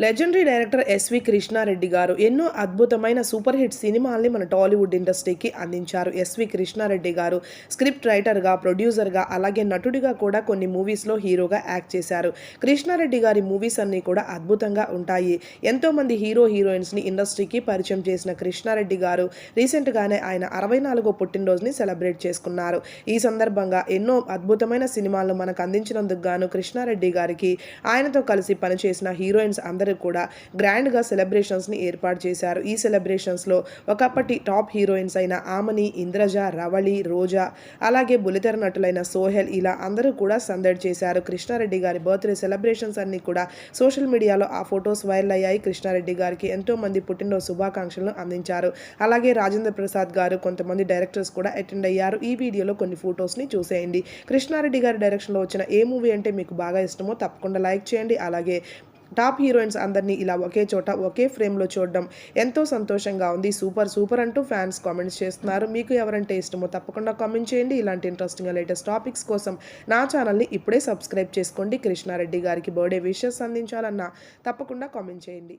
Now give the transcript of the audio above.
Legendary director SV Krishna Reddy గారు ఎన్నో అద్భుతమైన సూపర్ హిట్ సినిమాల్ని మన టాలీవుడ్ ఇండస్ట్రీకి అందించారు. ఎస్వి కృష్ణారెడ్డి గారు స్క్రిప్ట్ రైటర్గా, ప్రొడ్యూసర్గా, అలాగే నటుడిగా కూడా కొన్ని మూవీస్లో హీరోగా యాక్ట్ చేశారు. కృష్ణారెడ్డి గారి మూవీస్ అన్నీ కూడా అద్భుతంగా ఉంటాయి. ఎంతోమంది హీరోయిన్స్ని ఇండస్ట్రీకి పరిచయం చేసిన కృష్ణారెడ్డి గారు రీసెంట్గానే ఆయన 64వ పుట్టినరోజుని సెలబ్రేట్ చేసుకున్నారు. ఈ సందర్భంగా ఎన్నో అద్భుతమైన సినిమాలను మనకు అందించినందుకు గాను కృష్ణారెడ్డి గారికి, ఆయనతో కలిసి పనిచేసిన హీరోయిన్స్ అందరూ కూడా గ్రాండ్గా సెలబ్రేషన్స్ని ఏర్పాటు చేశారు. ఈ సెలబ్రేషన్స్లో ఒకప్పటి టాప్ హీరోయిన్స్ అయిన ఆమని, ఇంద్రజ, రవళి, రోజా, అలాగే బులితెర నటులైన సోహెల్, ఇలా అందరూ కూడా సందడి చేశారు. కృష్ణారెడ్డి గారి బర్త్డే సెలబ్రేషన్స్ అన్నీ కూడా సోషల్ మీడియాలో ఆ ఫొటోస్ వైరల్ అయ్యాయి. కృష్ణారెడ్డి గారికి ఎంతోమంది పుట్టినరోజు శుభాకాంక్షలను అందించారు. అలాగే రాజేంద్ర ప్రసాద్ గారు, కొంతమంది డైరెక్టర్స్ కూడా అటెండ్ అయ్యారు. ఈ వీడియోలో కొన్ని ఫొటోస్ని చూసేయండి. కృష్ణారెడ్డి గారి డైరెక్షన్లో వచ్చిన ఏ మూవీ అంటే మీకు బాగా ఇష్టమో తప్పకుండా లైక్ చేయండి. అలాగే టాప్ హీరోయిన్స్ అందరినీ ఇలా ఒకే చోట ఒకే ఫ్రేమ్లో చూడడం ఎంతో సంతోషంగా ఉంది. సూపర్ అంటూ ఫ్యాన్స్ కామెంట్స్ చేస్తున్నారు. మీకు ఎవరంటే ఇష్టమో తప్పకుండా కామెంట్ చేయండి. ఇలాంటి ఇంట్రెస్టింగ్ లేటెస్ట్ టాపిక్స్ కోసం నా ఛానల్ని ఇప్పుడే సబ్స్క్రైబ్ చేసుకోండి. కృష్ణారెడ్డి గారికి బర్త్డే విషెస్ అందించాలన్నా తప్పకుండా కామెంట్ చేయండి.